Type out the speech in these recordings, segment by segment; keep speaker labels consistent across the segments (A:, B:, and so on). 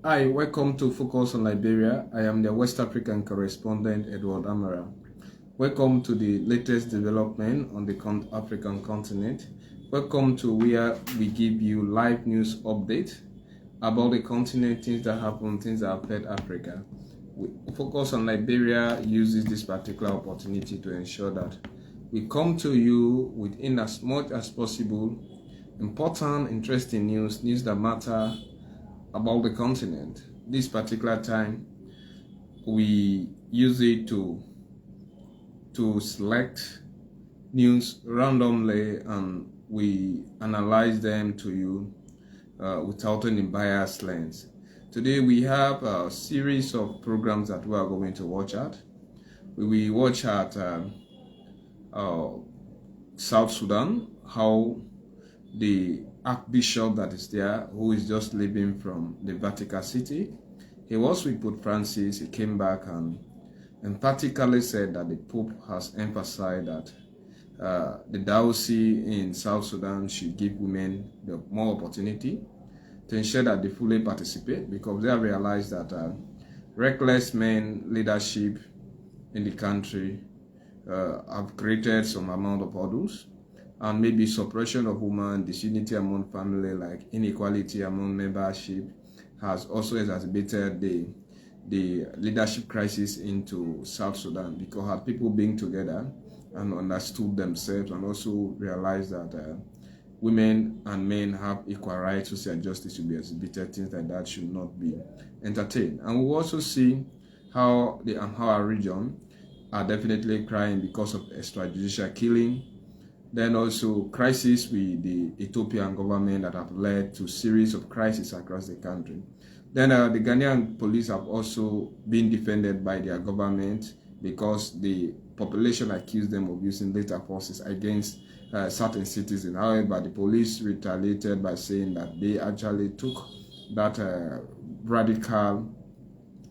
A: Hi, welcome to Focus on Liberia. I am the West African correspondent, Amara. Welcome to the latest development on the African continent. Welcome to where we give you live news update about the continent, things that happen, things that affect Africa. Focus on Liberia uses this particular opportunity to ensure that we come to you within as much as possible important, interesting news that matter about the continent. This particular time, we use it to select news randomly, and we analyze them to you without any bias lens. Today we have a series of programs that we are going to watch at. We watch at South Sudan, how the Archbishop that is there, who is just leaving from the Vatican City, he was with Pope Francis. He came back and emphatically said that the Pope has emphasized that the diocese in South Sudan should give women more opportunity to ensure that they fully participate, because they have realized that reckless men leadership in the country have created some amount of hurdles, and maybe suppression of women, disunity among family, like inequality among membership, has also exacerbated the leadership crisis into South Sudan, because had people being together and understood themselves and also realized that women and men have equal rights, social justice should be exhibited, things like that should not be entertained. And we also see how the Amhara region are definitely crying because of extrajudicial killing. Then also crisis with the Ethiopian government that have led to series of crises across the country. Then the Ghanaian police have also been defended by their government because the population accused them of using lethal forces against certain citizens. However, the police retaliated by saying that they actually took that radical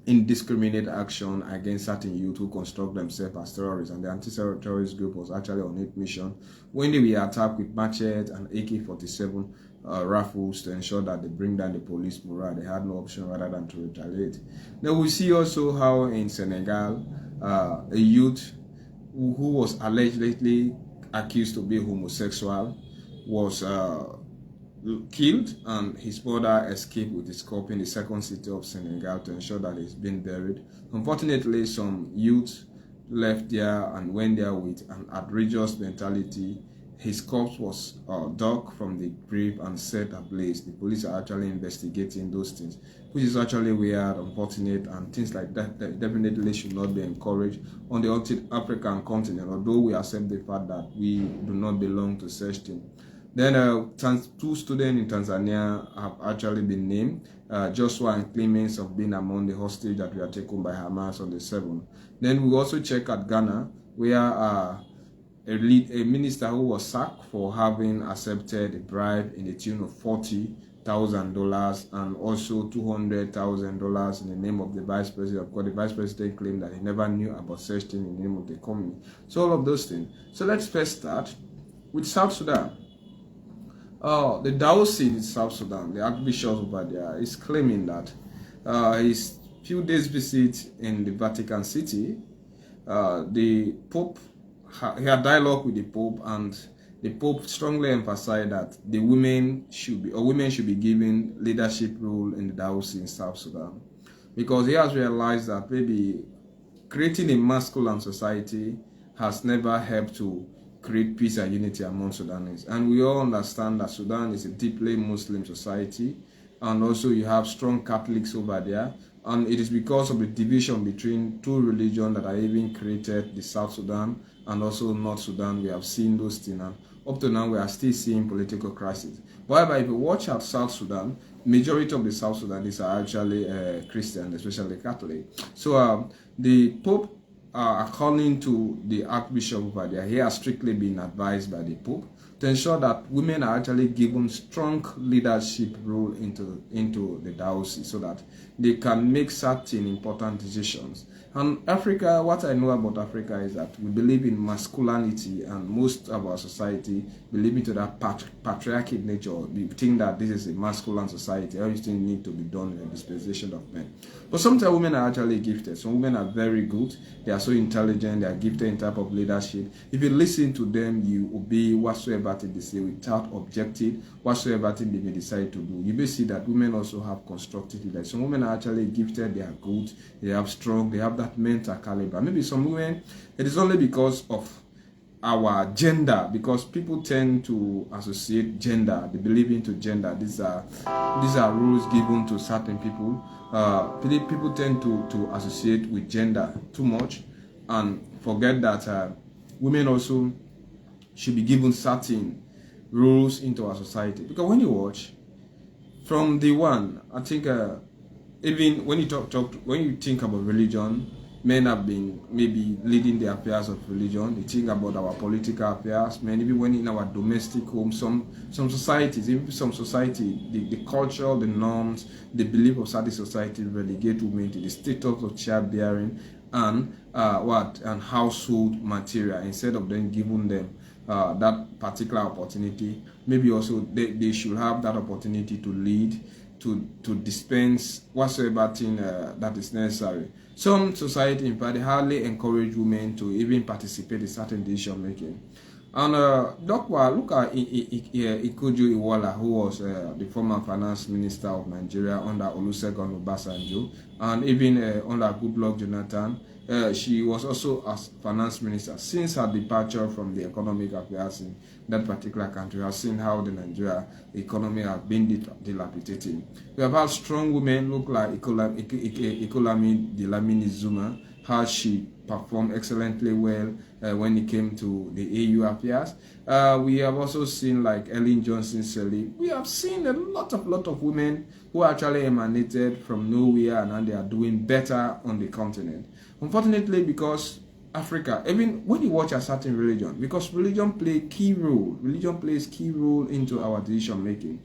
A: indiscriminate action against certain youth who construct themselves as terrorists, and the anti-terrorist group was actually on its mission when they were attacked with machetes and AK-47 rifles to ensure that they bring down the police morale. They had no option rather than to retaliate. Then we see also how in Senegal, a youth who was allegedly accused to be homosexual was killed, and his brother escaped with his corpse in the second city of Senegal to ensure that he's been buried. Unfortunately, some youth left there and went there with an outrageous mentality. His corpse was dug from the grave and set ablaze. The police are actually investigating those things, which is actually weird, unfortunate, and things like that definitely should not be encouraged on the African continent, although we accept the fact that we do not belong to such things. Then two students in Tanzania have actually been named. Joshua and Clemens have been among the hostage that were taken by Hamas on the 7th. Then we also check at Ghana, where a minister who was sacked for having accepted a bribe in the tune of $40,000 and also $200,000 in the name of the vice president. Of course, the vice president claimed that he never knew about such thing in the name of the company. So all of those things. So let's first start with South Sudan. The diocese in South Sudan, the Archbishop over there, is claiming that his few days visit in the Vatican City, the Pope, he had dialogue with the Pope, and the Pope strongly emphasized that the women should be given leadership role in the diocese in South Sudan, because he has realized that maybe creating a masculine society has never helped to create peace and unity among Sudanese. And we all understand that Sudan is a deeply Muslim society, and also you have strong Catholics over there, and it is because of the division between two religions that are even created the South Sudan and also North Sudan. We have seen those things, and up to now we are still seeing political crisis. However, if you watch out South Sudan, majority of the South Sudanese are actually Christian, especially Catholic. So the Pope, according to the Archbishop over there, he has strictly been advised by the Pope to ensure that women are actually given strong leadership role into the diocese so that they can make certain important decisions. And Africa, what I know about Africa is that we believe in masculinity, and most of our society believe into that patriarchal nature. We think that this is a masculine society. Everything needs to be done in the dispensation of men. But sometimes women are actually gifted. Some women are very good. They are so intelligent. They are gifted in type of leadership. If you listen to them, you obey whatsoever thing they say without objecting, whatsoever thing they may decide to do. You may see that women also have constructive leadership. Some women are actually gifted. They are good. They are strong. They have that mental caliber. Maybe some women, it is only because of our gender, because people tend to associate gender. They believe into gender. These are rules given to certain people. People tend to associate with gender too much and forget that women also should be given certain rules into our society. Because when you watch from the one, I think even when you when you think about religion, men have been maybe leading the affairs of religion. They think about our political affairs. Men, even when in our domestic home, some societies, even some society, the culture, the norms, the belief of certain society relegate women to the status of childbearing and and household material instead of them giving them that particular opportunity. Maybe also they should have that opportunity to lead, to dispense whatsoever thing that is necessary. Some society, in fact, they hardly encourage women to even participate in certain decision making. And look at Ikuju Iwala, who was the former finance minister of Nigeria under Olusegun Obasanjo, and even under Goodluck Jonathan. She was also as finance minister. Since her departure from the economic affairs in that particular country, has seen how the Nigeria economy has been dilapidating. We have had strong women look like Ikolami Dlamini Zuma, how she performed excellently well when it came to the AU affairs. We have also seen like Ellen Johnson Sirleaf. We have seen a lot of women who actually emanated from nowhere and they are doing better on the continent. Unfortunately, because Africa, even when you watch a certain religion, because religion plays key role into our decision making.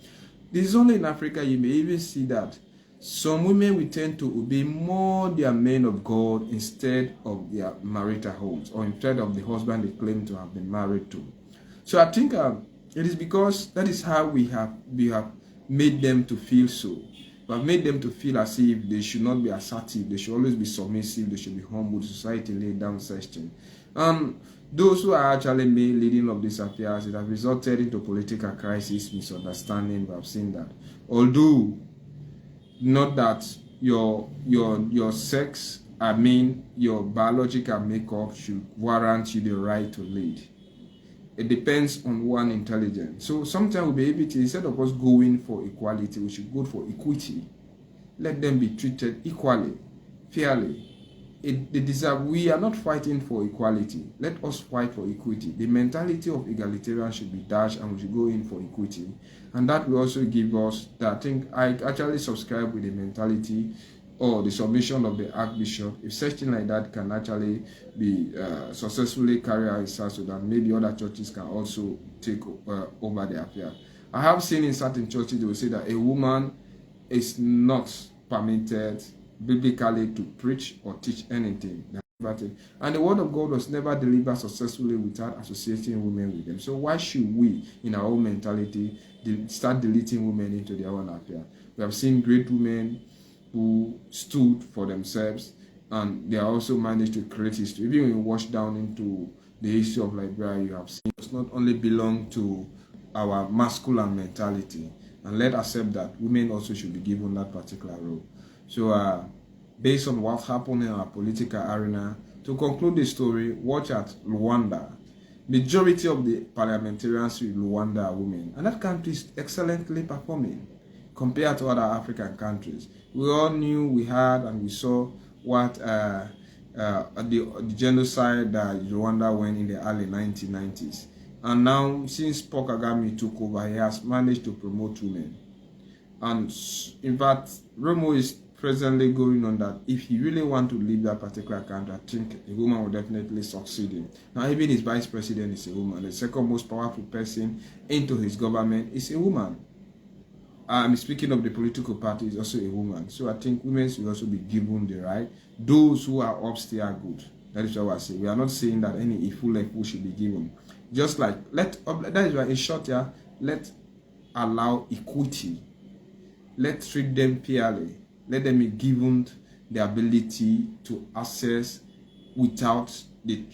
A: This is only in Africa you may even see that some women will tend to obey more their men of God instead of their marital homes, or instead of the husband they claim to have been married to. So I think it is because that is how we have made them to feel so. We have made them to feel as if they should not be assertive, they should always be submissive, they should be humble. Society laid down such things. Those who are actually leading of these affairs, it has resulted into political crisis, misunderstanding. We have seen that. Although not that your sex, your biological makeup should warrant you the right to lead. It depends on one intelligence. So sometimes we'll be able to, instead of us going for equality, we should go for equity. Let them be treated equally, fairly. They deserve. We are not fighting for equality. Let us fight for equity. The mentality of egalitarian should be dashed, and we should go in for equity. And that will also give us that. I think I actually subscribe with the mentality or the submission of the Archbishop. If such thing like that can actually be successfully carried out in South Sudan, maybe other churches can also take over the affair. I have seen in certain churches they will say that a woman is not permitted biblically to preach or teach anything. And the word of God was never delivered successfully without associating women with them. So why should we, in our own mentality, start deleting women into their own affair? We have seen great women who stood for themselves, and they also managed to create history. Even when you watch down into the history of Liberia, you have seen it does not only belong to our masculine mentality, and let's accept that women also should be given that particular role. So based on what happened in our political arena, to conclude the story, watch at Rwanda. Majority of the parliamentarians in Rwanda are women, and that country is excellently performing compared to other African countries. We all knew, we heard, and we saw what the genocide that Rwanda went in the early 1990s. And now, since Paul Kagame took over, he has managed to promote women. And in fact, Remo is presently going on that if he really want to leave that particular country, I think a woman will definitely succeed him. Now, even his vice president is a woman. The second most powerful person into his government is a woman. Speaking of the political party, is also a woman. So I think women should also be given the right. Those who are upstairs are good. That is what I say. We are not saying that any full should be given. Just like that is why in short here, let allow equity. Let's treat them fairly. Let them be given the ability to access without the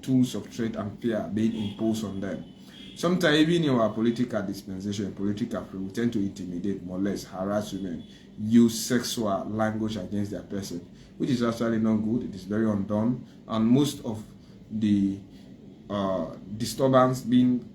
A: tools of trade and fear being imposed on them. Sometimes even in our political dispensation, political free, we tend to intimidate, molest, harass women, use sexual language against their person, which is actually not good. It is very undone, and most of the disturbance being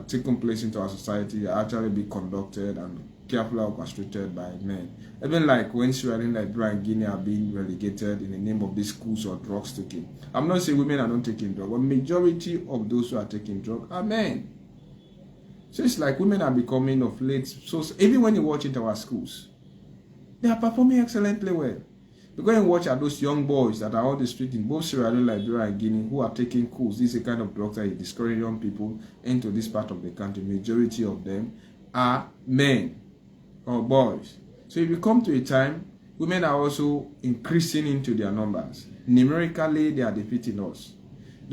A: taking place into our society are actually being conducted and carefully orchestrated by men. Even like when Sierra Leone, Liberia, and Guinea are being relegated in the name of these schools or drugs taking. I'm not saying women are not taking drugs, but majority of those who are taking drugs are men. So it's like women are becoming of late. So even when you watch into our schools, they are performing excellently well. You go and watch at those young boys that are on the street in both Sierra Leone, Liberia, and Guinea who are taking course. This is a kind of drugs that is discouraging young people into this part of the country. Majority of them are men or boys. So if you come to a time, women are also increasing into their numbers. Numerically, they are defeating us.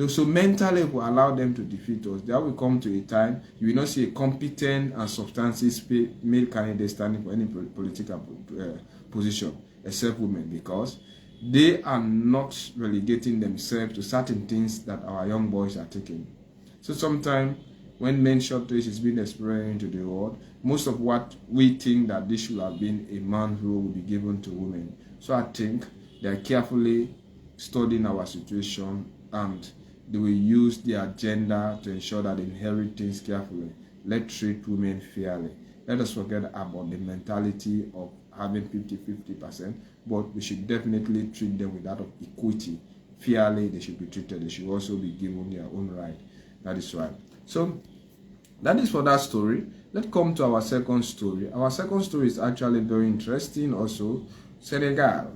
A: So mentally, if we allow them to defeat us, there will come to a time you will not see a competent and substantive male candidate standing for any political position except women, because they are not relegating themselves to certain things that our young boys are taking. So sometimes when men shortage is being experienced into the world, most of what we think that this should have been a man's role will be given to women. So I think they are carefully studying our situation and they will use their agenda to ensure that they inherit things carefully. Let's treat women fairly. Let us forget about the mentality of having 50-50%, but we should definitely treat them with that of equity. Fairly, they should be treated. They should also be given their own right. That is right. So that is for that story. Let's come to our second story. Our second story is actually very interesting also. Senegal,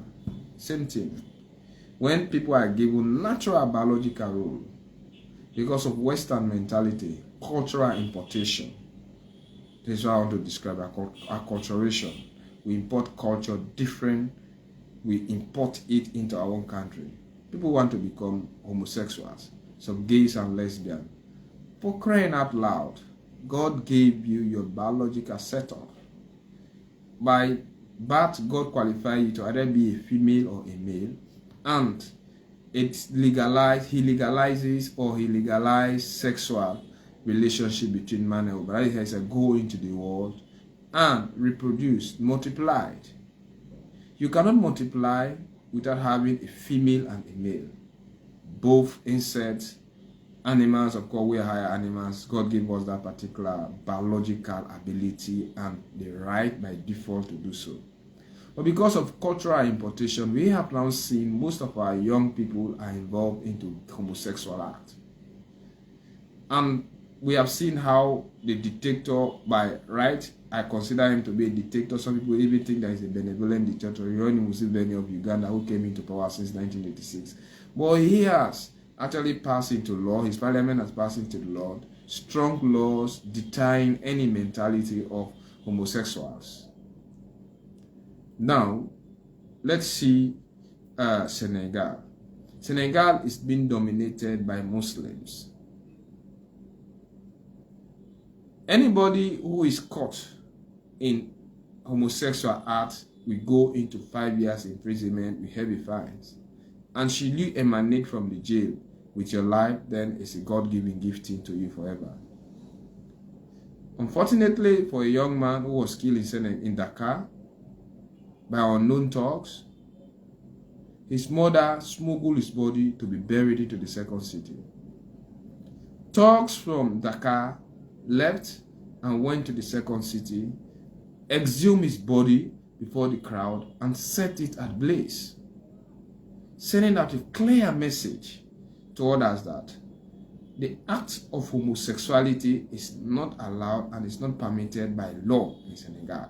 A: same thing. When people are given natural biological role because of Western mentality, cultural importation. This is what I want to describe acculturation. We import culture different. We import it into our own country. People want to become homosexuals, some gays and lesbians. For crying out loud, God gave you your biological setup. By birth, God qualified you to either be a female or a male, and it's legalized. He legalizes sexual relationship between man and woman. That is a go into the world and reproduce, multiplied. You cannot multiply without having a female and a male. Both insects, animals, of course, we are higher animals. God gave us that particular biological ability and the right by default to do so. But because of cultural importation, we have now seen most of our young people are involved into homosexual act. And we have seen how the dictator, by right, I consider him to be a dictator. Some people even think that he's a benevolent dictator. You only Museveni of Uganda, who came into power since 1986. But he has actually passed into law. His parliament has passed into law strong laws denying any mentality of homosexuals. Now, let's see Senegal. Senegal is being dominated by Muslims. Anybody who is caught in homosexual act will go into 5 years imprisonment with heavy fines. And should you emanate from the jail with your life, then it's a God-given gifting to you forever. Unfortunately, for a young man who was killed in Dakar by unknown thugs, his mother smuggled his body to be buried into the second city. Thugs from Dakar left and went to the second city, exhumed his body before the crowd and set it ablaze, sending out a clear message to others that the act of homosexuality is not allowed and is not permitted by law in Senegal.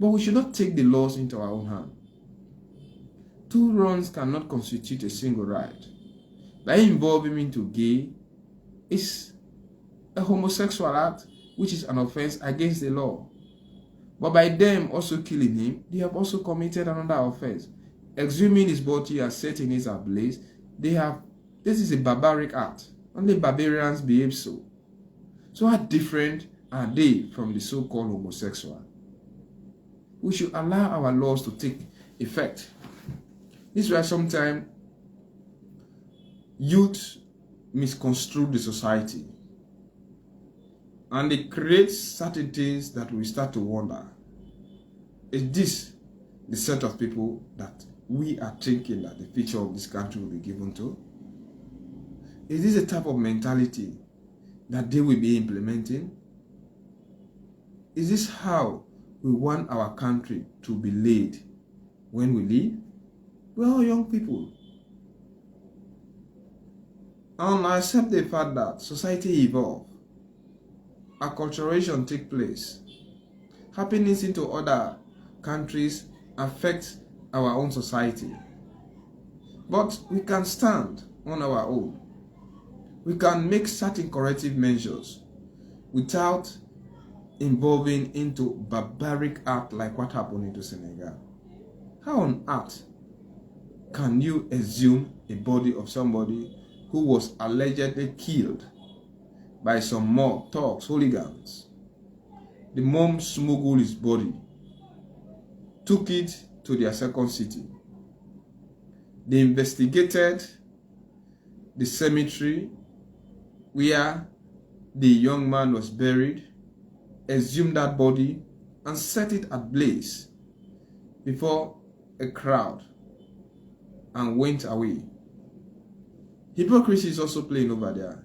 A: But we should not take the laws into our own hand. 2 wrongs cannot constitute a single right. By involving him into gay is a homosexual act, which is an offense against the law. But by them also killing him, they have also committed another offense. Exhuming his body and setting it ablaze, this is a barbaric act. Only barbarians behave so. So how different are they from the so-called homosexual? We should allow our laws to take effect. This is why sometimes youth misconstrue the society. And it creates certain things that we start to wonder. Is this the set of people that we are thinking that the future of this country will be given to? Is this a type of mentality that they will be implementing? Is this how we want our country to be led when we leave? We are all young people. And I accept the fact that society evolves. Acculturation takes place. Happenings into other countries affect our own society. But we can stand on our own. We can make certain corrective measures without involving into barbaric act like what happened into Senegal. How on earth can you exhume a body of somebody who was allegedly killed by some mob thugs, hooligans? The mom smuggled his body, took it to their second city. They investigated the cemetery where the young man was buried, exhumed that body, and set it ablaze before a crowd and went away. Hypocrisy is also playing over there.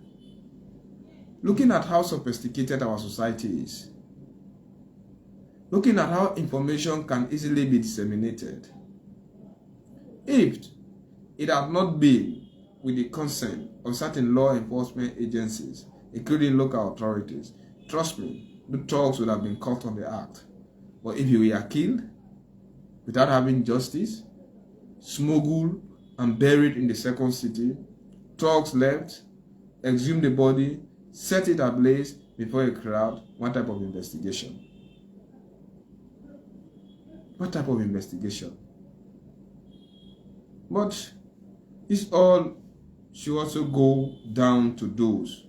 A: Looking at how sophisticated our society is, looking at how information can easily be disseminated. If it had not been with the consent of certain law enforcement agencies, including local authorities, trust me, the thugs would have been caught on the act. But if you were killed without having justice, smuggled and buried in the second city, thugs left, exhumed the body, set it ablaze before a crowd, what type of investigation? What type of investigation? But this all should also go down to those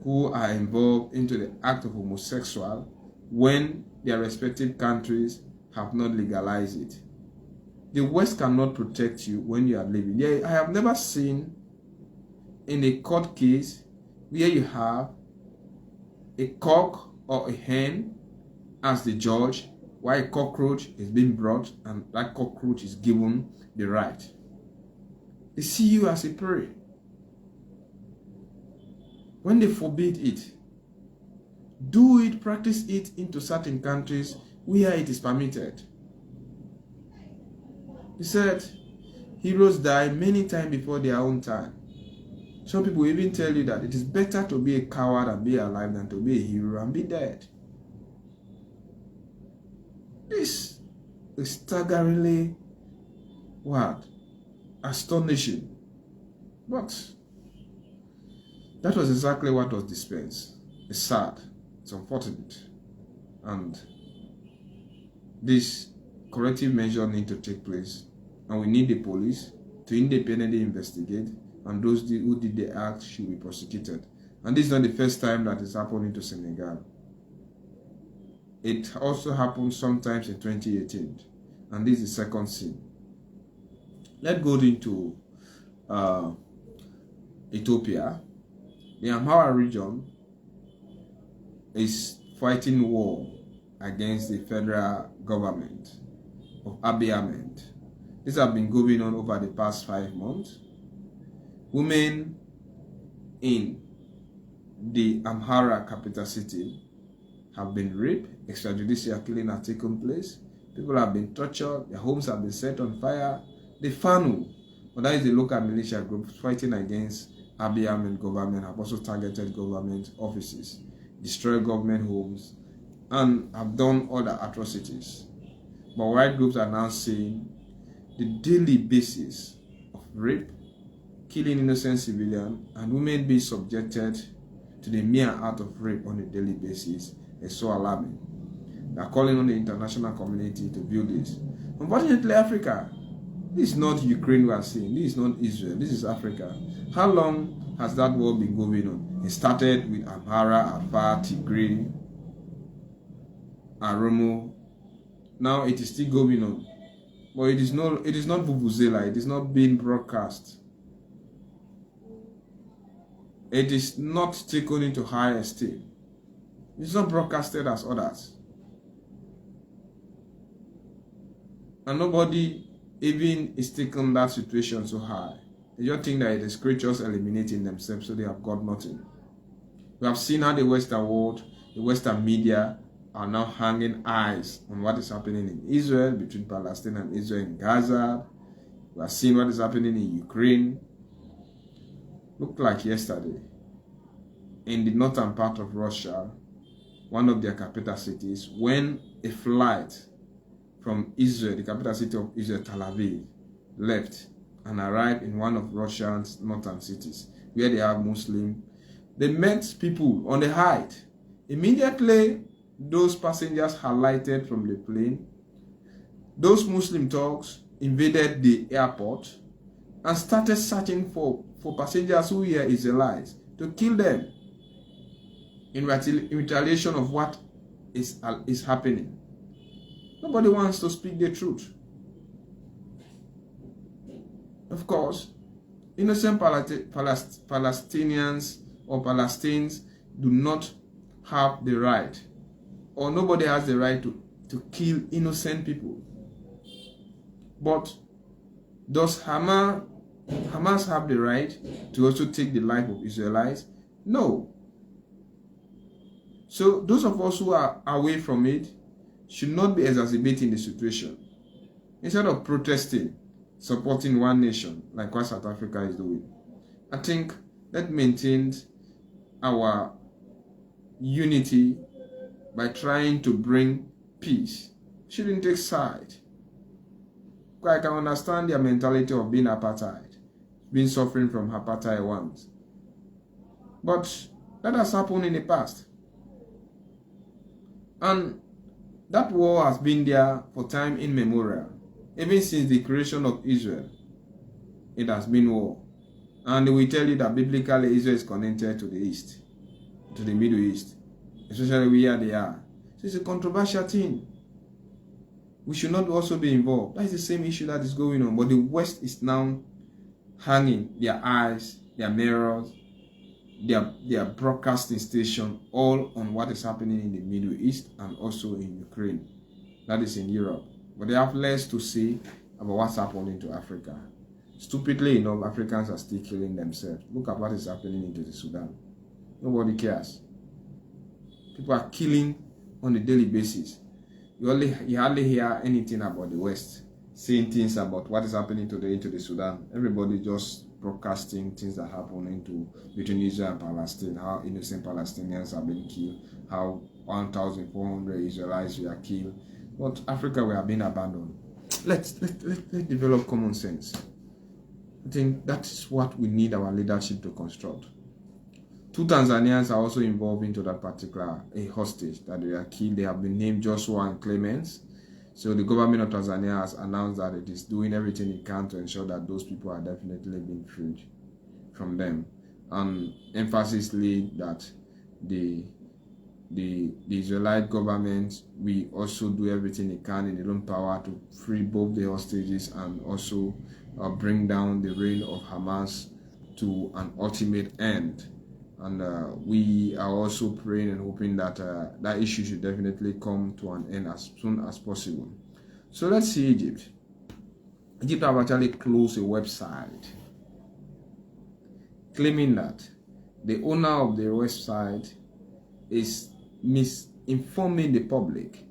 A: who are involved into the act of homosexual when their respective countries have not legalized it. The West cannot protect you when you are living. I have never seen in a court case where you have a cock or a hen as the judge, while a cockroach is being brought and that cockroach is given the right. They see you as a prey. When they forbid it, do it, practice it into certain countries where it is permitted. He said, heroes die many times before their own time. Some people even tell you that it is better to be a coward and be alive than to be a hero and be dead. This is staggeringly what? Astonishing. But that was exactly what was dispensed. It's sad. It's unfortunate. And this corrective measure need to take place. And we need the police to independently investigate, and those who did the act should be prosecuted. And this is not the first time that is happening to Senegal. It also happened sometimes in 2018, and this is the second scene. Let's go into Ethiopia. The Amhara region is fighting war against the federal government of Abiy Ahmed. This has been going on over the past 5 months. Women in the Amhara capital city have been raped, extrajudicial killing has taken place, people have been tortured, their homes have been set on fire. The FANU, but that is the local militia group fighting against Abiy Ahmed government, have also targeted government offices, destroyed government homes, and have done other atrocities. But white groups are now saying the daily basis of rape, killing innocent civilians, and women being subjected to the mere act of rape on a daily basis is so alarming. They are calling on the international community to view this. Unfortunately, Africa, this is not Ukraine we are seeing. This is not Israel. This is Africa. How long has that war been going on? It started with Amhara, Afar, Tigray, Oromo. Now it is still going on. But it is not Vuvuzela. It is not being broadcast. It is not taken into high esteem. It's not broadcasted as others. And nobody even is taking that situation so high. They just think that it is creatures eliminating themselves, so they have got nothing. We have seen how the Western world, the Western media are now hanging eyes on what is happening in Israel, between Palestine and Israel in Gaza. We are seeing what is happening in Ukraine. Looked like yesterday, in the northern part of Russia, one of their capital cities, when a flight from Israel, the capital city of Israel, Tel Aviv, left and arrived in one of Russia's northern cities, where they have Muslims, they met people on the height. Immediately, those passengers alighted from the plane. Those Muslim thugs invaded the airport and started searching for passengers who were Israelites to kill them in retaliation of what is happening. Nobody wants to speak the truth. Of course, innocent Palestinians or Palestinians do not have the right, or nobody has the right to kill innocent people. But does Hamas have the right to also take the life of Israelites? No. So those of us who are away from it should not be exacerbating the situation. Instead of protesting, supporting one nation like what South Africa is doing, I think let's maintain our unity by trying to bring peace. Shouldn't take side. I can understand their mentality of being apartheid, being suffering from apartheid once. But that has happened in the past. And that war has been there for time immemorial. Even since the creation of Israel, it has been war. And they will tell you that biblically Israel is connected to the East, to the Middle East, especially where they are. So it's a controversial thing. We should not also be involved. That is the same issue that is going on. But the West is now hanging their eyes, their mirrors, their broadcasting station all on what is happening in the Middle East and also in Ukraine. That is in Europe. But they have less to say about what's happening to Africa. Stupidly enough, Africans are still killing themselves. Look at what is happening into the Sudan. Nobody cares. People are killing on a daily basis. You hardly hear anything about the West saying things about what is happening today into the Sudan. Everybody just broadcasting things that happen between Israel and Palestine, how innocent Palestinians have been killed, how 1,400 Israelites were killed. But Africa, we are being abandoned. Let's develop common sense. I think that is what we need our leadership to construct. 2 Tanzanians are also involved into that particular hostage that they are killed. They have been named Joshua and Clemens. So the government of Tanzania has announced that it is doing everything it can to ensure that those people are definitely being freed from them. And emphasis laid that the Israelite government will also do everything it can in its own power to free both the hostages and also bring down the reign of Hamas to an ultimate end. And we are also praying and hoping that that issue should definitely come to an end as soon as possible. So let's see Egypt. Egypt have actually closed a website claiming that the owner of the website is misinforming the public,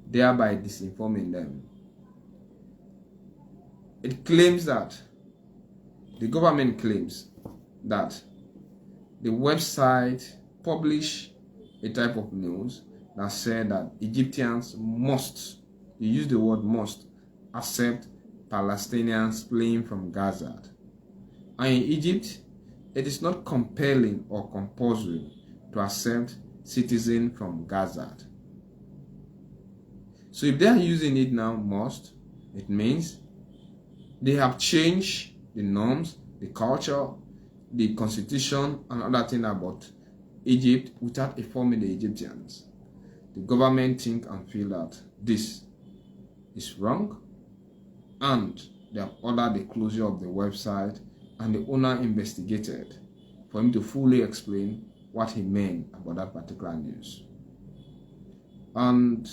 A: thereby disinforming them. It claims that, the government claims that the website publish a type of news that said that Egyptians must, he used the word must, accept Palestinians fleeing from Gaza. And in Egypt, it is not compelling or compulsory to accept citizens from Gaza. So if they are using it now, must, it means they have changed the norms, the culture, the constitution, and other things about Egypt without informing the Egyptians. The government think and feel that this is wrong, and they have ordered the closure of the website, and the owner investigated for him to fully explain what he meant about that particular news. And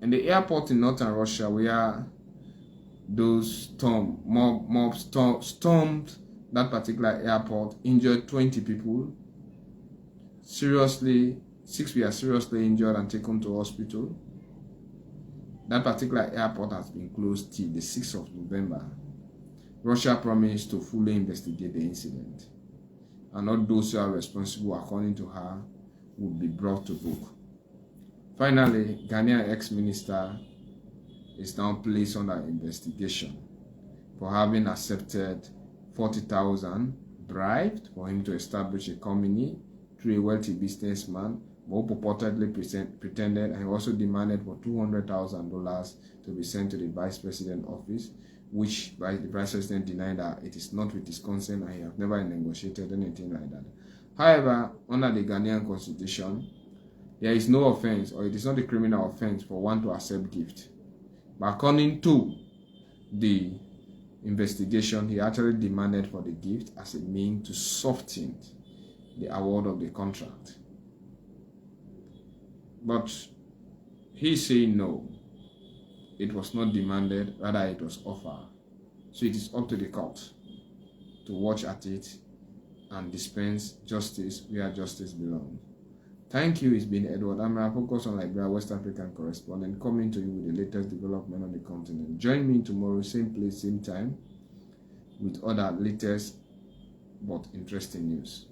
A: in the airport in northern Russia, where those mobs stormed that particular airport, injured 20 people. Seriously, 6 were seriously injured and taken to hospital. That particular airport has been closed till the 6th of November. Russia promised to fully investigate the incident, and all those who are responsible, according to her, would be brought to book. Finally, Ghanaian ex-minister is now placed under investigation for having accepted 40,000 bribed for him to establish a company through a wealthy businessman, who purportedly pretended, and he also demanded for $200,000 to be sent to the vice president's office, which the vice president denied that it is not with his consent and he has never negotiated anything like that. However, under the Ghanaian constitution, there is no offense, or it is not a criminal offense for one to accept gift. But according to the investigation, he actually demanded for the gift as a means to soften the award of the contract. But he said no, it was not demanded, rather it was offered. So it is up to the court to watch at it and dispense justice where justice belongs. Thank you. It's been Edward Amara, focus on Liberia, West African correspondent, coming to you with the latest development on the continent. Join me tomorrow, same place, same time, with other latest but interesting news.